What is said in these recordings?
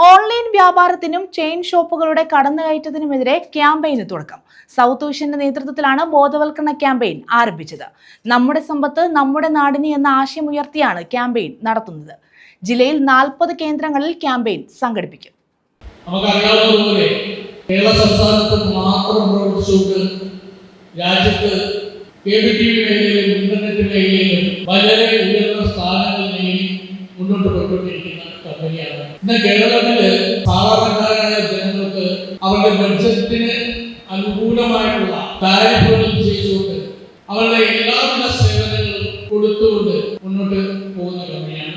Online വ്യാപാരത്തിനും chain ഷോപ്പുകളുടെ കടന്നുകയറ്റത്തിനുമെതിരെ ക്യാമ്പയിന് തുടക്കം. South വിഷന്റെ നേതൃത്വത്തിലാണ് ബോധവൽക്കരണ ക്യാമ്പയിൻ ആരംഭിച്ചത്. നമ്മുടെ സമ്പത്ത് നമ്മുടെ നാടിന് എന്ന ആശയമുയർത്തിയാണ് ക്യാമ്പയിൻ നടത്തുന്നത്. ജില്ലയിൽ 40 കേന്ദ്രങ്ങളിൽ ക്യാമ്പയിൻ സംഘടിപ്പിക്കും. നമുക്കറിയാവുന്നതുപോലെ കേരള സംസ്ഥാനത്ത് മാത്രം പ്രവർത്തിച്ചുകൊണ്ട് രാജ്യത്ത് കേബിൾ ടി വി മേഖലയിലും ഇന്റർനെറ്റ് മേഖലയിലും വളരെ ഉയർന്ന സ്ഥാനങ്ങൾ നേടി മുന്നോട്ട് പോയിക്കൊണ്ടിരിക്കുന്ന കമ്പനിയാണ്. ഇന്ന് കേരളത്തില് സാധാരണക്കാരായ ജനങ്ങൾക്ക് അവരുടെ ബഡ്ജറ്റിന് അനുകൂലമായിട്ടുള്ള താരിഫുകൾ നിശ്ചയിച്ചുകൊണ്ട് അവരുടെ എല്ലാവിധ സേവനങ്ങളും കൊടുത്തുകൊണ്ട് മുന്നോട്ട് പോകുന്ന കമ്പനിയാണ്.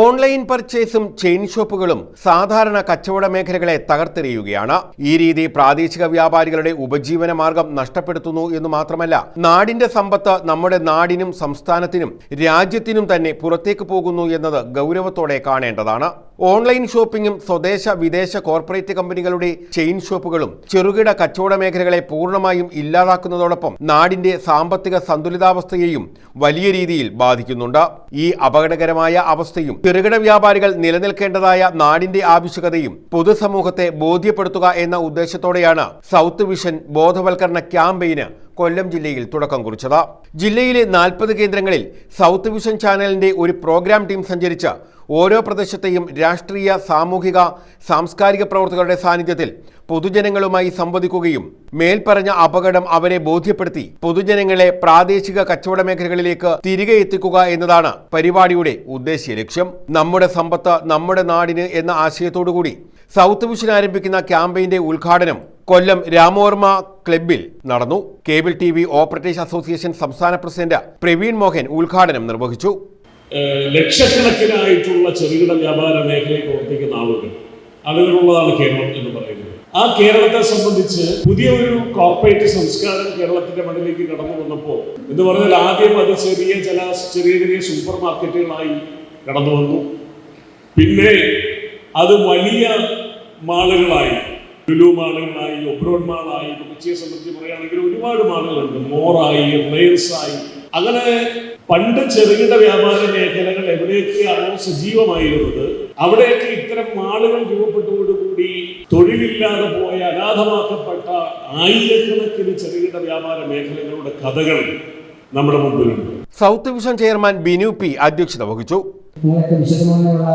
ഓൺലൈൻ പർച്ചേസും ചെയിൻ ഷോപ്പുകളും സാധാരണ കച്ചവട മേഖലകളെ തകർത്തെറിയുകയാണ്. ഈ രീതി പ്രാദേശിക വ്യാപാരികളുടെ ഉപജീവന മാർഗം നഷ്ടപ്പെടുത്തുന്നു എന്ന് മാത്രമല്ല, നാടിന്റെ സമ്പത്ത് നമ്മുടെ നാടിനും സംസ്ഥാനത്തിനും രാജ്യത്തിനും തന്നെ പുറത്തേക്ക് പോകുന്നു എന്നത് ഗൗരവത്തോടെ കാണേണ്ടതാണ്. ഓൺലൈൻ ഷോപ്പിംഗും സ്വദേശ വിദേശ കോർപ്പറേറ്റ് കമ്പനികളുടെ ചെയിൻ ഷോപ്പുകളും ചെറുകിട കച്ചവട മേഖലകളെ പൂർണ്ണമായും ഇല്ലാതാക്കുന്നതോടൊപ്പം നാടിന്റെ സാമ്പത്തിക സന്തുലിതാവസ്ഥയെയും വലിയ രീതിയിൽ ബാധിക്കുന്നുണ്ട്. ഈ അപകടകരമായ അവസ്ഥയും ചെറുകിട വ്യാപാരികൾ നിലനിൽക്കേണ്ടതായ നാടിന്റെ ആവശ്യകതയും പൊതുസമൂഹത്തെ ബോധ്യപ്പെടുത്തുക എന്ന ഉദ്ദേശത്തോടെയാണ് സൗത്ത് വിഷൻ ബോധവൽക്കരണ ക്യാമ്പയിന് കൊല്ലം ജില്ലയിൽ തുടക്കം കുറിച്ചത്. ജില്ലയിലെ 40 കേന്ദ്രങ്ങളിൽ സൗത്ത് വിഷൻ ചാനലിന്റെ ഒരു പ്രോഗ്രാം ടീം സഞ്ചരിച്ച് ഓരോ പ്രദേശത്തെയും രാഷ്ട്രീയ, സാമൂഹിക, സാംസ്കാരിക പ്രവർത്തകരുടെ സാന്നിധ്യത്തിൽ പൊതുജനങ്ങളുമായി സംവദിക്കുകയും മേൽപ്പറഞ്ഞ അപകടം അവരെ ബോധ്യപ്പെടുത്തി പൊതുജനങ്ങളെ പ്രാദേശിക കച്ചവട മേഖലകളിലേക്ക് തിരികെ എത്തിക്കുക എന്നതാണ് പരിപാടിയുടെ ഉദ്ദേശ്യ ലക്ഷ്യം. നമ്മുടെ സമ്പത്ത് നമ്മുടെ നാടിന് എന്ന ആശയത്തോടുകൂടി സൗത്ത് വിഷൻ ആരംഭിക്കുന്ന ക്യാമ്പയിന്റെ ഉദ്ഘാടനം കൊല്ലം രാമവർമ്മ ക്ലബ്ബിൽ നടന്നു. Cable TV operators association സംസ്ഥാന പ്രസിഡന്റ് പ്രവീൺ മോഹൻ ഉദ്ഘാടനം നിർവഹിച്ചു. ലക്ഷക്കണക്കിനായിട്ടുള്ള ചെറുകിട വ്യാപാര മേഖലയിൽ പ്രവർത്തിക്കുന്ന ആളുകളുള്ളതാണ് കേരളം എന്ന് പറയുന്നത്. ആ കേരളത്തെ സംബന്ധിച്ച് പുതിയ ഒരു കോർപ്പറേറ്റ് സംസ്കാരം കേരളത്തിന്റെ മണ്ണിലേക്ക് കടന്നു വന്നപ്പോൾ എന്ന് പറഞ്ഞാൽ ആദ്യം അത് ചെറിയ സൂപ്പർ മാർക്കറ്റുകളായി കടന്നു വന്നു. പിന്നെ അത് വലിയ മാളുകളായി, ലുലു മാളുകളായി, ഒബ്രോഡ് മാളായി, കൊച്ചിയെ സംബന്ധിച്ച് പറയുകയാണെങ്കിൽ ഒരുപാട് മാളുകളുണ്ട്, മോറായി, റിലയൻസായി. അങ്ങനെ പണ്ട് ചെറുകിട വ്യാപാര മേഖലകൾ എവിടെയൊക്കെയാണോ സജീവമായിരുന്നത് അവിടെയൊക്കെ ഇത്തരം മാളുകൾ രൂപപ്പെട്ടതോടുകൂടി തൊഴിലില്ലാതെ പോയ അനാഥമാക്കപ്പെട്ട ആയിരക്കണക്കിന് ചെറുകിട വ്യാപാര മേഖലകളുടെ കഥകൾ നമ്മുടെ മുമ്പിലുണ്ട്. South vision chairman Binu P അധ്യക്ഷത വഹിച്ചു. നിങ്ങൾക്ക് വിശദമായുള്ള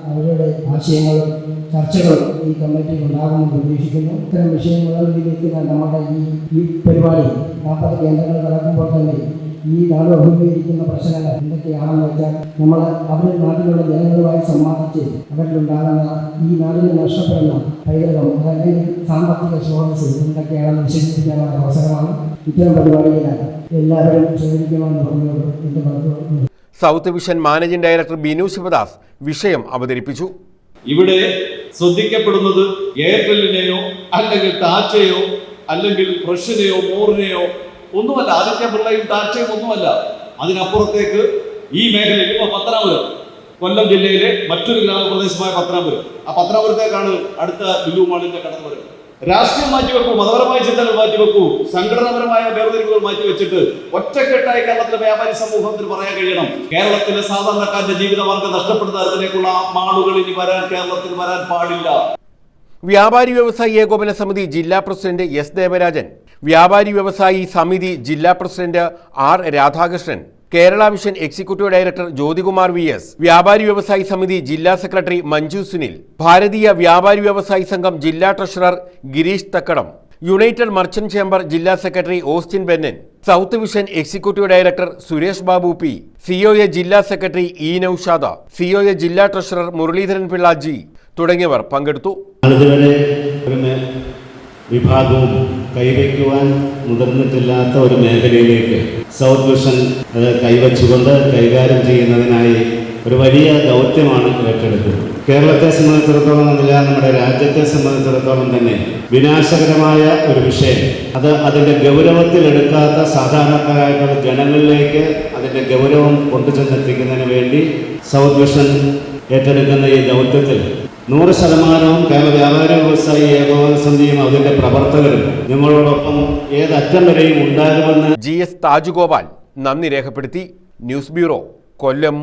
അവരുടെ ആശയങ്ങളും ചർച്ചകളും ഈ കമ്മിറ്റിയിൽ ഉണ്ടാകുമെന്ന് പ്രതീക്ഷിക്കുന്നു. ഇത്തരം വിഷയങ്ങളിലേക്ക് നമ്മുടെ ഈ പരിപാടി 40 കേന്ദ്രങ്ങൾ നടക്കുമ്പോൾ തന്നെ ഈ നാട് അഭിമുഖീകരിക്കുന്ന പ്രശ്നങ്ങൾ എന്തൊക്കെയാണെന്ന് വെച്ചാൽ നമ്മൾ അവരുടെ നാട്ടിലുള്ള ജനങ്ങളുമായി സംവാദിച്ച് അവരിലുണ്ടാകുന്ന ഈ നാടിന് നഷ്ടപ്പെടുന്ന പൈതൃകം അല്ലെങ്കിൽ സാമ്പത്തിക സ്രോതസ് എന്തൊക്കെയാണെന്ന് വിശദീകരിക്കാനുള്ള അവസരമാണ്. ഇത്തരം പരിപാടികൾ എല്ലാവരും സ്വീകരിക്കണമെന്ന് പറഞ്ഞുകൊണ്ട് എൻ്റെ മറുപടി. South Vision managing director Binu Sivadas വിഷയം അവതരിപ്പിച്ചു. ഇവിടെ ശ്രദ്ധിക്കപ്പെടുന്നത് എയർടെല്ലിനെയോ അല്ലെങ്കിൽ ടാറ്റയോ അല്ലെങ്കിൽ ഫ്രഷിനെയോ മോറിനെയോ ഒന്നുമല്ല. ആദിത്യ ബിർളയും ടാറ്റയും ഒന്നുമല്ല. അതിനപ്പുറത്തേക്ക് ഈ മേഖലയിൽ ഇപ്പോൾ പത്തനാപുരം, കൊല്ലം ജില്ലയിലെ മറ്റൊരു ഗ്രാമപ്രദേശമായ പത്തനാപുരം, ആ പത്തനാപുരത്തേക്കാണ് അടുത്ത ലുലു മാളിന്റെ കടന്നുവരവ്. രാഷ്ട്രീയം മാറ്റിവെക്കൂ, മതപരമായ ചിന്തകൾ മാറ്റിവെക്കൂ, സംഘടനാപരമായ വേർതിരിവുകൾ മാറ്റിവെച്ചിട്ട് ഒറ്റക്കെട്ടായി കേരളത്തിലെ വ്യാപാരി സമൂഹത്തിന് പറയാൻ കഴിയണം, കേരളത്തിലെ സാധാരണക്കാരന്റെ ജീവിതമാർഗം നഷ്ടപ്പെടുന്ന തരത്തിലേക്കുള്ള മാളുകൾ ഇനി കേരളത്തിൽ വരാൻ പാടില്ല. വ്യാപാരി വ്യവസായി ഏകോപന സമിതി ജില്ലാ പ്രസിഡന്റ് എസ് ദേവരാജൻ, വ്യാപാരി വ്യവസായി സമിതി ജില്ലാ president R Radhakrishnan, Kerala Vision executive director Jyothikumar V S, വ്യാപാരി വ്യവസായി സമിതി ജില്ലാ സെക്രട്ടറി മഞ്ജു സുനിൽ, ഭാരതീയ വ്യാപാരി വ്യവസായി സംഘം ജില്ലാ treasurer Gireesh Thakkadam, United Merchant Chamber ജില്ലാ secretary Austin Bennan, South Vision executive director Suresh Babu P, COA ജില്ലാ സെക്രട്ടറി ഇ നൌഷാദ, സിഒഎ ജില്ലാ ട്രഷറർ മുരളീധരൻ പിള്ള ജി തുടങ്ങിയവർ പങ്കെടുത്തു. വിഭാഗവും കൈവയ്ക്കുവാൻ മുതിർന്നിട്ടില്ലാത്ത ഒരു മേഖലയിലേക്ക് സൗത്ത് വിഷൻ കൈവച്ചുകൊണ്ട് കൈകാര്യം ചെയ്യുന്നതിനായി ഒരു വലിയ ദൗത്യമാണ് ഏറ്റെടുക്കുന്നത്. കേരളത്തെ സംബന്ധിച്ചിടത്തോളം എന്നല്ല, നമ്മുടെ രാജ്യത്തെ സംബന്ധിച്ചിടത്തോളം തന്നെ വിനാശകരമായ ഒരു വിഷയം, അത് അതിൻ്റെ ഗൗരവത്തിലെടുക്കാത്ത സാധാരണക്കാരായിട്ടുള്ള ജനങ്ങളിലേക്ക് അതിൻ്റെ ഗൗരവം കൊണ്ടുചെന്നെത്തിക്കുന്നതിന് വേണ്ടി സൗത്ത് വിഷൻ ഏറ്റെടുക്കുന്ന ഈ ദൗത്യത്തിൽ 100% കേരള വ്യാപാരി വ്യവസായി ഏകോപന സമിതിയും അതിന്റെ പ്രവർത്തകരും നിങ്ങളോടൊപ്പം ഏതറ്റം വരെയും ഉണ്ടാകുമെന്ന് GS താജുഗോപാൽ നന്ദി രേഖപ്പെടുത്തി. ന്യൂസ് ബ്യൂറോ, കൊല്ലം.